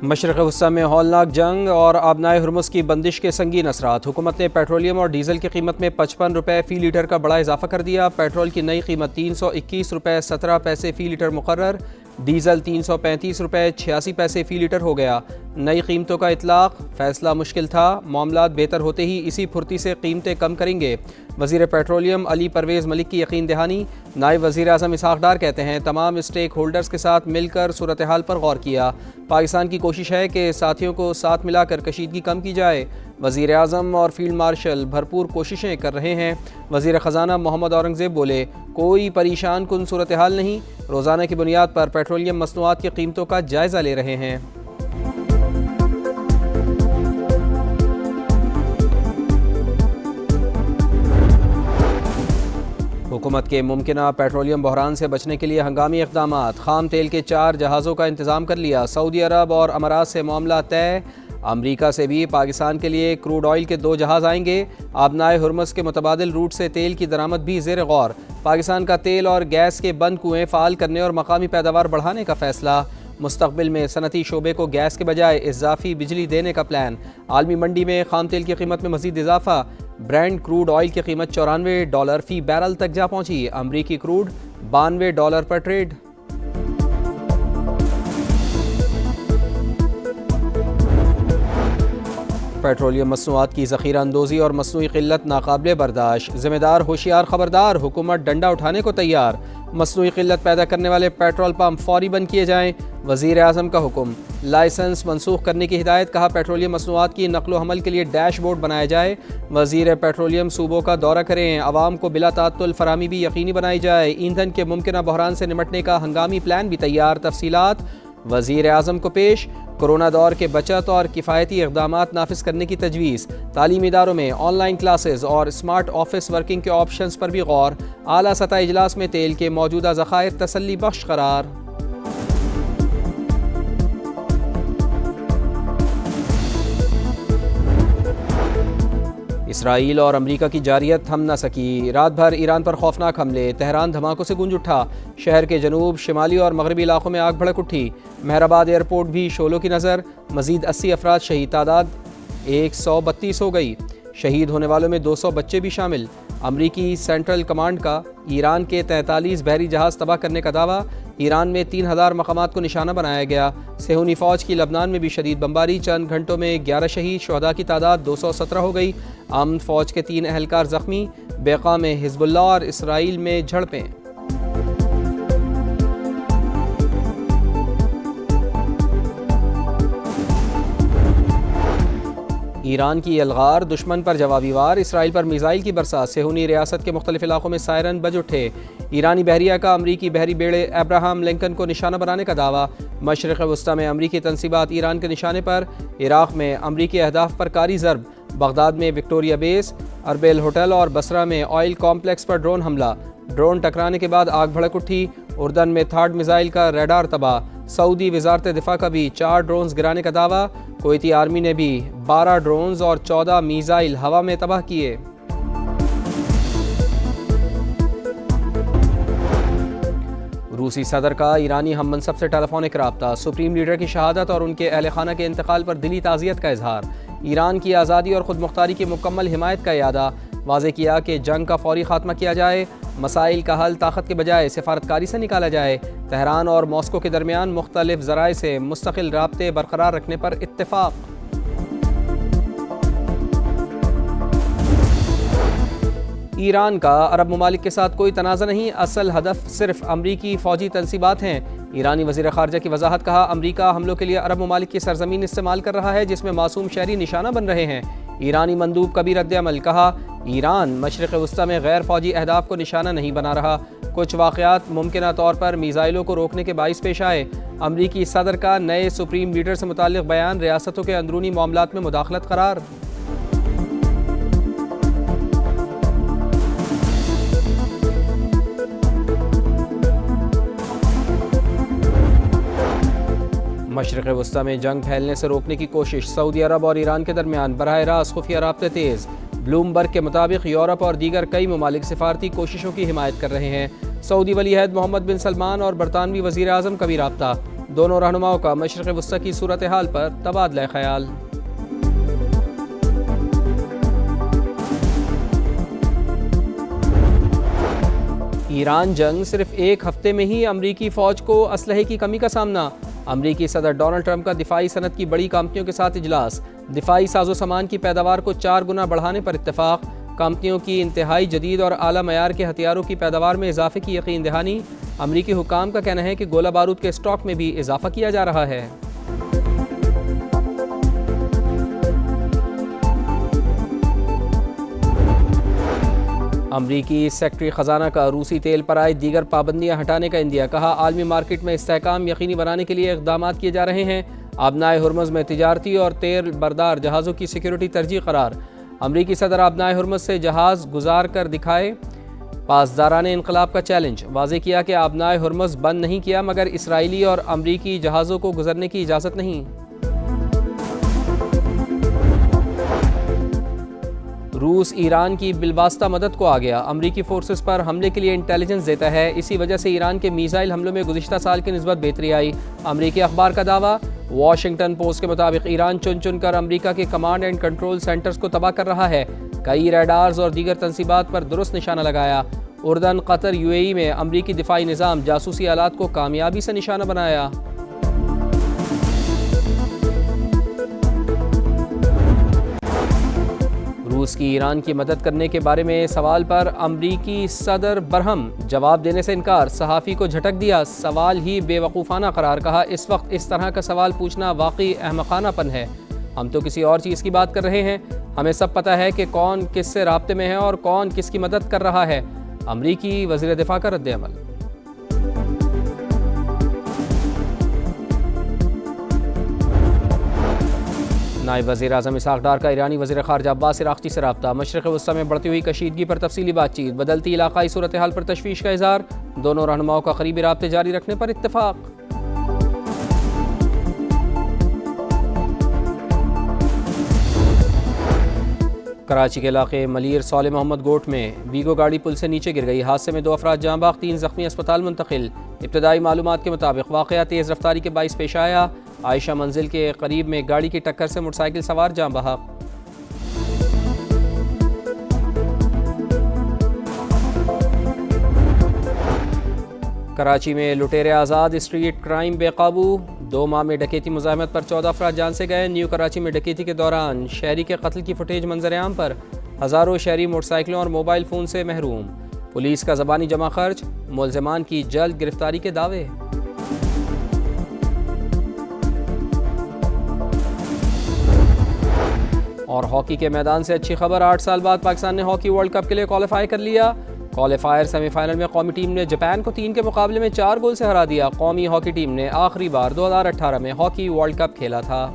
مشرق وسطی میں ہولناک جنگ اور آبنائے ہرمز کی بندش کے سنگین اثرات۔ حکومت نے پیٹرولیم اور ڈیزل کی قیمت میں 55 روپے فی لیٹر کا بڑا اضافہ کر دیا۔ پیٹرول کی نئی قیمت 321 روپے 17 پیسے فی لیٹر مقرر، ڈیزل 335 روپے 86 پیسے فی لیٹر ہو گیا۔ نئی قیمتوں کا اطلاق، فیصلہ مشکل تھا، معاملات بہتر ہوتے ہی اسی پھرتی سے قیمتیں کم کریں گے۔ وزیر پیٹرولیم علی پرویز ملک کی یقین دہانی۔ نائب وزیر اعظم اسحاق ڈار کہتے ہیں تمام اسٹیک ہولڈرز کے ساتھ مل کر صورتحال پر غور کیا۔ پاکستان کی کوشش ہے کہ ساتھیوں کو ساتھ ملا کر کشیدگی کم کی جائے۔ وزیر اعظم اور فیلڈ مارشل بھرپور کوششیں کر رہے ہیں۔ وزیر خزانہ محمد اورنگزیب بولے کوئی پریشان کن صورتحال نہیں، روزانہ کی بنیاد پر پیٹرولیم مصنوعات کی قیمتوں کا جائزہ لے رہے ہیں۔ حکومت کے ممکنہ پیٹرولیم بحران سے بچنے کے لیے ہنگامی اقدامات۔ خام تیل کے 4 جہازوں کا انتظام کر لیا۔ سعودی عرب اور امارات سے معاملہ طے۔ امریکہ سے بھی پاکستان کے لیے کروڈ آئل کے 2 جہاز آئیں گے۔ آبنائے ہرمز کے متبادل روٹ سے تیل کی درآمد بھی زیر غور۔ پاکستان کا تیل اور گیس کے بند کنویں فعال کرنے اور مقامی پیداوار بڑھانے کا فیصلہ۔ مستقبل میں صنعتی شعبے کو گیس کے بجائے اضافی بجلی دینے کا پلان۔ عالمی منڈی میں خام تیل کی قیمت میں مزید اضافہ۔ برینڈ کروڈ آئل کی قیمت $94 فی بیرل تک جا پہنچی۔ امریکی کروڈ $92 پر ٹریڈ۔ پیٹرولیم مصنوعات کی ذخیرہ اندوزی اور مصنوعی قلت ناقابل برداشت۔ ذمہ دار ہوشیار خبردار، حکومت ڈنڈا اٹھانے کو تیار۔ مصنوعی قلت پیدا کرنے والے پیٹرول پمپ فوری بند کیے جائیں، وزیر اعظم کا حکم۔ لائسنس منسوخ کرنے کی ہدایت، کہا پیٹرولیم مصنوعات کی نقل و حمل کے لیے ڈیش بورڈ بنایا جائے۔ وزیر پیٹرولیم صوبوں کا دورہ کریں، عوام کو بلا تعطل فراہمی بھی یقینی بنائی جائے۔ ایندھن کے ممکنہ بحران سے نمٹنے کا ہنگامی پلان بھی تیار، تفصیلات وزیر اعظم کو پیش۔ کورونا دور کے بچت اور کفایتی اقدامات نافذ کرنے کی تجویز۔ تعلیمی اداروں میں آن لائن کلاسز اور اسمارٹ آفس ورکنگ کے آپشنز پر بھی غور۔ اعلیٰ سطح اجلاس میں تیل کے موجودہ ذخائر تسلی بخش قرار۔ اسرائیل اور امریکہ کی جارحیت تھم نہ سکی۔ رات بھر ایران پر خوفناک حملے، تہران دھماکوں سے گونج اٹھا۔ شہر کے جنوب، شمالی اور مغربی علاقوں میں آگ بھڑک اٹھی۔ مہرآباد ایئرپورٹ بھی شعلوں کی نظر۔ مزید 80 افراد شہید، تعداد 132 ہو گئی۔ شہید ہونے والوں میں 200 بچے بھی شامل۔ امریکی سینٹرل کمانڈ کا ایران کے 43 بحری جہاز تباہ کرنے کا دعویٰ۔ ایران میں 3000 مقامات کو نشانہ بنایا گیا۔ صہیونی فوج کی لبنان میں بھی شدید بمباری، چند گھنٹوں میں 11 شہید، شہداء کی تعداد 217 ہو گئی۔ امن فوج کے 3 اہلکار زخمی۔ بیقا میں حزب اللہ اور اسرائیل میں جھڑپیں۔ ایران کی الغار، دشمن پر جوابی وار، اسرائیل پر میزائل کی برسات۔ صہیونی ریاست کے مختلف علاقوں میں سائرن بج اٹھے۔ ایرانی بحریہ کا امریکی بحری بیڑے ابراہم لنکن کو نشانہ بنانے کا دعویٰ۔ مشرق وسطی میں امریکی تنصیبات ایران کے نشانے پر۔ عراق میں امریکی اہداف پر کاری ضرب۔ بغداد میں وکٹوریہ بیس، اربیل ہوٹل اور بصرہ میں آئل کمپلیکس پر ڈرون حملہ۔ ڈرون ٹکرانے کے بعد آگ بھڑک اٹھی۔ اردن میں تھارڈ میزائل کا ریڈار تباہ۔ سعودی وزارت دفاع کا بھی 4 ڈرونز گرانے کا دعویٰ۔ کویتی آرمی نے بھی 12 ڈرونز اور 14 میزائل ہوا میں تباہ کیے۔ روسی صدر کا ایرانی ہم منصب سے ٹیلی فونک رابطہ۔ سپریم لیڈر کی شہادت اور ان کے اہل خانہ کے انتقال پر دلی تعزیت کا اظہار۔ ایران کی آزادی اور خود مختاری کی مکمل حمایت کا اعادہ۔ واضح کیا کہ جنگ کا فوری خاتمہ کیا جائے، مسائل کا حل طاقت کے بجائے سفارتکاری سے نکالا جائے۔ تہران اور ماسکو کے درمیان مختلف ذرائع سے مستقل رابطے برقرار رکھنے پر اتفاق۔ ایران کا عرب ممالک کے ساتھ کوئی تنازع نہیں، اصل ہدف صرف امریکی فوجی تنصیبات ہیں۔ ایرانی وزیر خارجہ کی وضاحت، کہا امریکہ حملوں کے لیے عرب ممالک کی سرزمین استعمال کر رہا ہے جس میں معصوم شہری نشانہ بن رہے ہیں۔ ایرانی مندوب کا بھی رد عمل، کہا ایران مشرق وسطی میں غیر فوجی اہداف کو نشانہ نہیں بنا رہا۔ کچھ واقعات ممکنہ طور پر میزائلوں کو روکنے کے باعث پیش آئے۔ امریکی صدر کا نئے سپریم لیڈر سے متعلق بیان، ریاستوں کے اندرونی معاملات میں مداخلت قرار۔ مشرق وسطی میں جنگ پھیلنے سے روکنے کی کوشش، سعودی عرب اور ایران کے درمیان براہ راست خفیہ رابطے تیز۔ بلومبرگ کے مطابق یورپ اور دیگر کئی ممالک سفارتی کوششوں کی حمایت کر رہے ہیں۔ سعودی ولی عہد محمد بن سلمان اور برطانوی وزیر اعظم کا بھی رابطہ۔ دونوں رہنماؤں کا مشرق وسطی کی صورتحال پر تبادلہ خیال۔ ایران جنگ، صرف ایک ہفتے میں ہی امریکی فوج کو اسلحے کی کمی کا سامنا۔ امریکی صدر ڈونلڈ ٹرمپ کا دفاعی صنعت کی بڑی کمپنیوں کے ساتھ اجلاس، دفاعی ساز و سامان کی پیداوار کو 4 گنا بڑھانے پر اتفاق، کمپنیوں کی انتہائی جدید اور اعلیٰ معیار کے ہتھیاروں کی پیداوار میں اضافے کی یقین دہانی۔ امریکی حکام کا کہنا ہے کہ گولہ بارود کے اسٹاک میں بھی اضافہ کیا جا رہا ہے۔ امریکی سیکرٹری خزانہ کا روسی تیل پر عائد دیگر پابندیاں ہٹانے کا عندیہ، کہا عالمی مارکیٹ میں استحکام یقینی بنانے کے لیے اقدامات کیے جا رہے ہیں۔ آبنائے ہرمز میں تجارتی اور تیل بردار جہازوں کی سیکیورٹی ترجیح قرار، امریکی صدر آبنائے ہرمز سے جہاز گزار کر دکھائے پاسداران انقلاب کا چیلنج، واضح کیا کہ آبنائے ہرمز بند نہیں کیا مگر اسرائیلی اور امریکی جہازوں کو گزرنے کی اجازت نہیں۔ روس ایران کی بالواسطہ مدد کو آ گیا، امریکی فورسز پر حملے کے لیے انٹیلیجنس دیتا ہے، اسی وجہ سے ایران کے میزائل حملوں میں گزشتہ سال کی نسبت بہتری آئی۔ امریکی اخبار کا دعویٰ، واشنگٹن پوسٹ کے مطابق ایران چن چن کر امریکہ کے کمانڈ اینڈ کنٹرول سینٹرز کو تباہ کر رہا ہے، کئی ریڈارز اور دیگر تنصیبات پر درست نشانہ لگایا۔ اردن، قطر، UAE میں امریکی دفاعی نظام جاسوسی آلات کو کامیابی سے نشانہ بنایا۔ روس کی ایران کی مدد کرنے کے بارے میں سوال پر امریکی صدر برہم، جواب دینے سے انکار، صحافی کو جھٹک دیا، سوال ہی بے وقوفانہ قرار، کہا اس وقت اس طرح کا سوال پوچھنا واقعی احمقانہ پن ہے، ہم تو کسی اور چیز کی بات کر رہے ہیں، ہمیں سب پتہ ہے کہ کون کس سے رابطے میں ہے اور کون کس کی مدد کر رہا ہے۔ امریکی وزیر دفاع کا رد عمل۔ نائب وزیر اعظم اسحاق ڈار کا ایرانی وزیر خارجہ عباس عراقچی سے رابطہ، مشرق وسطی میں بڑھتی ہوئی کشیدگی پر تفصیلی بات چیت، بدلتی علاقائی صورتحال پر تشویش کا اظہار، دونوں رہنماؤں کا قریبی رابطے جاری رکھنے پر اتفاق۔ کراچی کے علاقے ملیر صالح محمد گوٹ میں ویگو گاڑی پل سے نیچے گر گئی، حادثے میں 2 افراد جاں بحق، 3 زخمی اسپتال منتقل۔ ابتدائی معلومات کے مطابق واقعہ تیز رفتاری کے باعث پیش آیا، عائشہ منزل کے قریب میں گاڑی کی ٹکر سے موٹر سائیکل سوار جاں بحق۔ کراچی میں لٹیرے آزاد، اسٹریٹ کرائم بے قابو، 2 ماہ میں ڈکیتی مزاحمت پر 14 افراد جان سے گئے۔ نیو کراچی میں ڈکیتی کے دوران شہری کے قتل کی فوٹیج منظر عام پر، ہزاروں شہری موٹر سائیکلوں اور موبائل فون سے محروم، پولیس کا زبانی جمع خرچ، ملزمان کی جلد گرفتاری کے دعوے۔ اور ہاکی کے میدان سے اچھی خبر، 8 سال بعد پاکستان نے ہاکی ورلڈ کپ کے لیے کوالیفائی کر لیا۔ کوالیفائر سیمی فائنل میں قومی ٹیم نے جاپان کو 3 کے مقابلے میں 4 گول سے ہرا دیا۔ قومی ہاکی ٹیم نے آخری بار 2018 میں ہاکی ورلڈ کپ کھیلا تھا۔